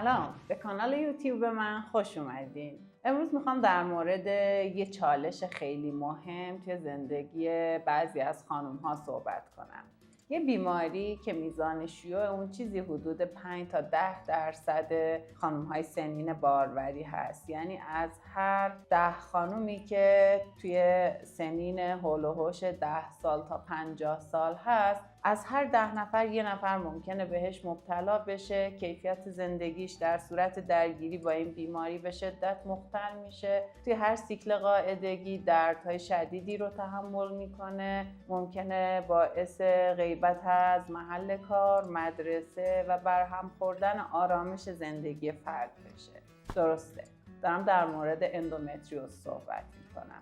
سلام، به کانال یوتیوب من خوش اومدین. امروز میخوام در مورد یه چالش خیلی مهم توی زندگی بعضی از خانوم ها صحبت کنم. یه بیماری که میزان شیوع اون چیزی حدود 5 تا 10% خانوم های سنین باروری هست. یعنی از هر 10 خانومی که توی سنین هول و هوش 10 سال تا 50 سال هست، از هر 10 نفر یه نفر ممکنه بهش مبتلا بشه. کیفیت زندگیش در صورت درگیری با این بیماری به شدت مختل میشه. توی هر سیکل قاعدگی دردهای شدیدی رو تحمل میکنه. ممکنه باعث غیبت از محل کار، مدرسه و برهم خوردن آرامش زندگی فرد بشه. درسته، دارم در مورد اندومتریوز صحبت میکنم.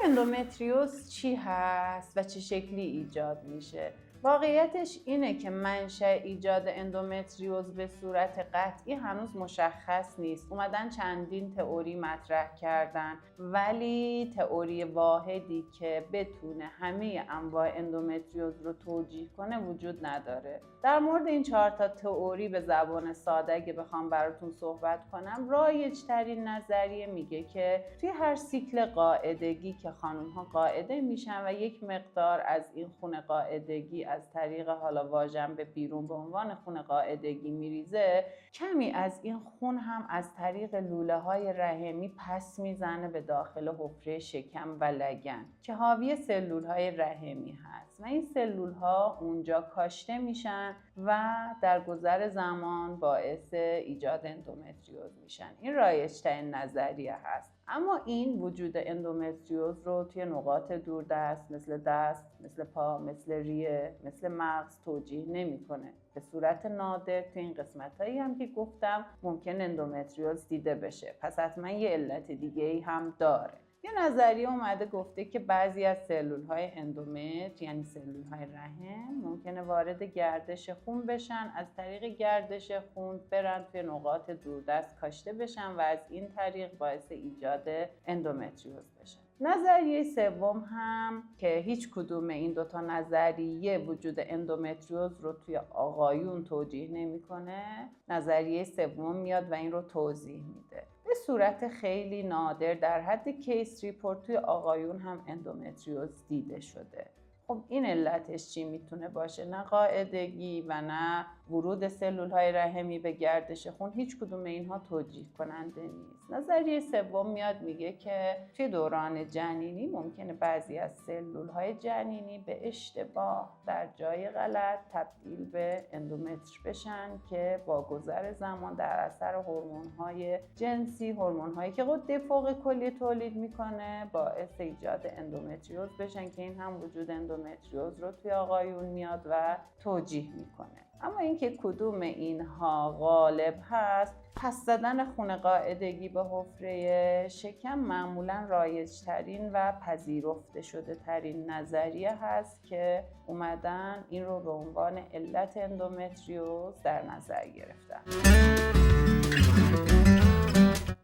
اندومتریوز چی هست و چه شکلی ایجاد میشه؟ واقعیتش اینه که منشأ ایجاد اندومتریوز به صورت قطعی هنوز مشخص نیست. اومدن چندین تئوری مطرح کردن، ولی تئوری واحدی که بتونه همه انواع اندومتریوز رو توجیه کنه وجود نداره. در مورد این 4 تا تئوری به زبان ساده اگه بخوام براتون صحبت کنم، رایج‌ترین نظریه میگه که توی هر سیکل قاعدگی که خانم‌ها قاعده میشن و یک مقدار از این خون قاعدگی از طریق حالا واژن به بیرون به عنوان خون قاعدگی میریزه، کمی از این خون هم از طریق لوله‌های رحمی پس میزنه به داخل حفره شکم و لگن که حاوی سلول‌های رحمی هست و این سلول‌ها اونجا کاشته میشن و در گذر زمان باعث ایجاد اندومتریوز میشن. این رایج‌ترین نظریه هست. اما این وجود اندومتریوز رو توی نقاط دوردست مثل دست، مثل پا، مثل ریه، مثل مغز توجیه نمی‌کنه. به صورت نادر توی این قسمتایی هم که گفتم ممکن اندومتریوز دیده بشه. پس حتما یه علت دیگه‌ای هم داره. یه نظریه اومده گفته که بعضی از سلول‌های اندومتر یعنی سلول‌های رحم ممکنه وارد گردش خون بشن، از طریق گردش خون برن توی نقاط دوردست کاشته بشن و از این طریق باعث ایجاد اندومتریوز بشن. نظریه سوم هم که هیچ کدوم این 2 تا نظریه وجود اندومتریوز رو توی آقایون توجیه نمی‌کنه. نظریه سوم میاد و این رو توضیح میده. به صورت خیلی نادر در حد کیس ریپورت توی آقایون هم اندومتریوز دیده شده. خب این علتش چی میتونه باشه؟ نه قاعدگی و نه ورود سلول‌های رحمی به گردش خون، هیچ کدوم اینها توجیه کننده نیست. نظریه سوم میاد میگه که توی دوران جنینی ممکنه بعضی از سلول‌های جنینی به اشتباه در جای غلط تبدیل به اندومتر بشن که با گذر زمان در اثر هورمون‌های جنسی، هورمون‌هایی که غده فوق کلیه تولید میکنه، باعث ایجاد اندومتریوز بشن که این هم وجود اندومتریوز رو توی آقایون میاد و توجیه میکنه. اما اینکه کدوم اینها غالب هست، پس زدن خون قاعدگی به حفره شکم معمولا رایج‌ترین و پذیرفته شده ترین نظریه هست که اومدن این رو به عنوان علت اندومتریوز در نظر گرفتن.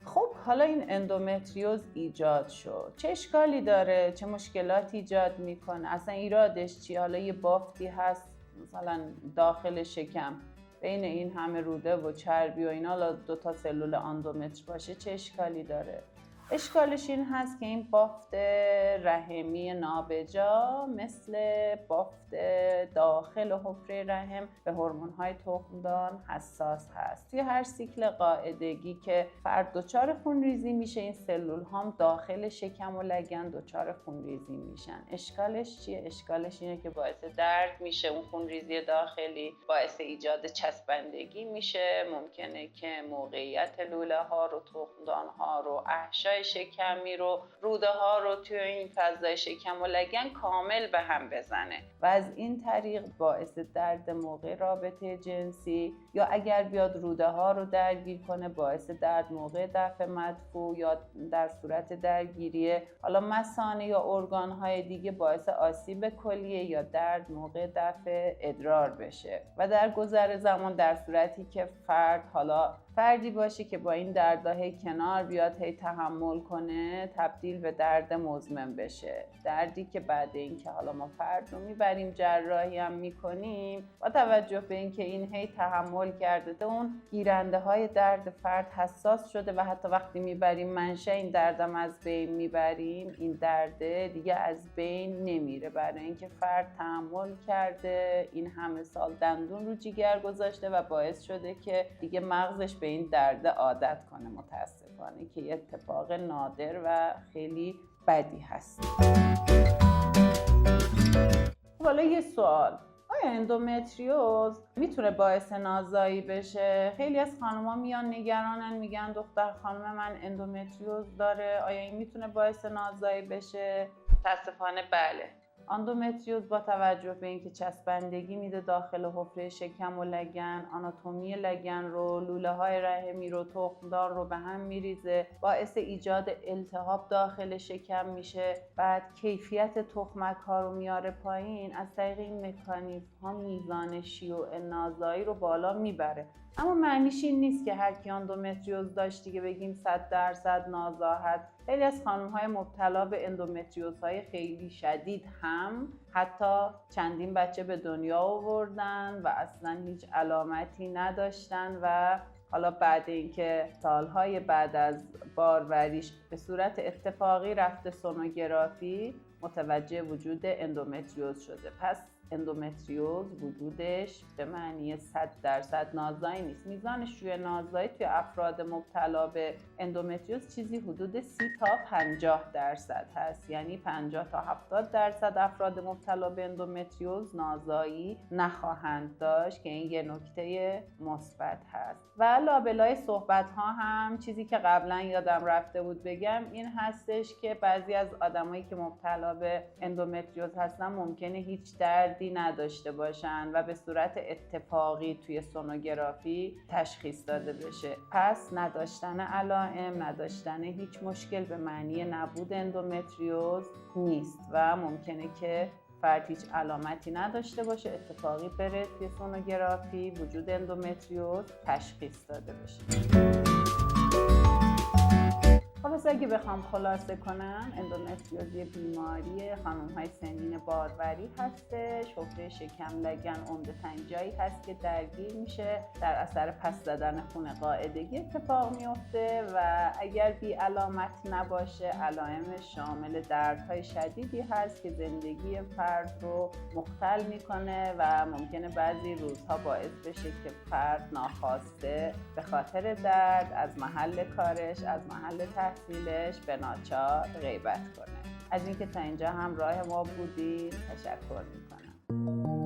خب حالا این اندومتریوز ایجاد شد، چه اشکالی داره؟ چه مشکلاتی ایجاد میکنه؟ اصلا ایرادش چی؟ حالا یه بافتی هست مثلا داخل شکم، بین این همه روده و چربی و اینا، حالا 2 تا سلول اندومتر باشه، چه اشکالی داره؟ اشکالش این هست که این بافت رحمی نابجا مثل بافت داخل حفره رحم به هورمون‌های تخمدان حساس هست. توی هر سیکل قاعدگی که فرد دچار خونریزی میشه، این سلول هم داخل شکم و لگن دچار خونریزی میشن. اشکالش چیه؟ اشکالش اینه که باعث درد میشه. اون خونریزی داخلی باعث ایجاد چسبندگی میشه. ممکنه که موقعیت لوله ها رو، تخمدان ها رو، احشای شکمی رو، روده ها رو توی این فضای شکم و لگن کامل به هم بزنه و از این طریق باعث درد موقع رابطه جنسی، یا اگر بیاد روده ها رو درگیر کنه باعث درد موقع دفع مدفوع، یا در صورت درگیری حالا مثانه یا ارگان های دیگه باعث آسیب کلیه یا درد موقع دفع ادرار بشه. و در گذر زمان در صورتی که فرد حالا فردی باشه که با این دردها هی کنار بیاد، هی تحمل کنه، تبدیل به درد مزمن بشه. دردی که بعد اینکه حالا ما فرد رو میبریم جراحی هم میکنیم، با توجه به اینکه این هی تحمل کرده، اون گیرنده های درد فرد حساس شده و حتی وقتی میبریم منشأ این دردم از بین میبریم، این درد دیگه از بین نمیره، برای اینکه فرد تحمل کرده، این همه سال دندون رو جیگر گذاشته و باعث شده که دیگه مغزش به این درد عادت کنه، متاسفانه که یه اتفاق نادر و خیلی بدی هست. حالا یه سوال، آیا اندومتریوز میتونه باعث نازایی بشه؟ خیلی از خانوما میان نگرانن، میگن دختر خانم من اندومتریوز داره، آیا این میتونه باعث نازایی بشه؟ متاسفانه بله. اندومتریوز با توجه به اینکه چسبندگی میده داخل حفره شکم و لگن، آناتومی لگن رو، لوله های رحمی رو، تخمدان رو به هم میریزه، باعث ایجاد التهاب داخل شکم میشه، بعد کیفیت تخمک ها رو میاره پایین، از طریق این مکانیزم ها میزان شیوع نازایی رو بالا میبره. اما معنیش این نیست که هر کی اندومتریوز داشت دیگه بگیم 100% نازاحت. خیلی از خانم‌های مبتلا به اندومتریوزهای خیلی شدید هم حتی چندین بچه به دنیا آوردن و اصلا هیچ علامتی نداشتن و حالا بعد اینکه سالهای بعد از باروریش به صورت اتفاقی رفته سونوگرافی متوجه وجود اندومتریوز شده. پس اندومتریوز وجودش به معنی 100% نازایی نیست. میزان شیوع نازایی توی افراد مبتلا به اندومتریوز چیزی حدود 30 تا 50% هست، یعنی 50 تا 70% افراد مبتلا به اندومتریوز نازایی نخواهند داشت که این یه نکته مثبت هست. و لابلای صحبت ها هم چیزی که قبلا یادم رفته بود بگم این هستش که بعضی از آدمایی که مبتلا به اندومتریوز هستن ممکنه هیچ دردی نداشته باشن و به صورت اتفاقی توی سونوگرافی تشخیص داده بشه. پس نداشتن علائم، نداشتن هیچ مشکل به معنی نبود اندومتریوز نیست و ممکنه که فرد هیچ علامتی نداشته باشه، اتفاقی بره توی سونوگرافی وجود اندومتریوز تشخیص داده بشه. خلاص اگه بخوام خلاصه کنم، اندومتریوز یه بیماری خانم‌های سنین باروری هستش. حفره شکم لگن عمدتاً جایی هست که درگیر میشه، در اثر پس زدن خون قاعدگی اتفاق میفته و اگر بی علامت نباشه علائم شامل دردهای شدیدی هست که زندگی فرد رو مختل میکنه و ممکنه بعضی روزها باعث بشه که فرد ناخواسته به خاطر درد از محل کارش، از محل تحصیلش به ناچار غیبت کنه. از اینکه تا اینجا همراه ما بودید تشکر میکنم.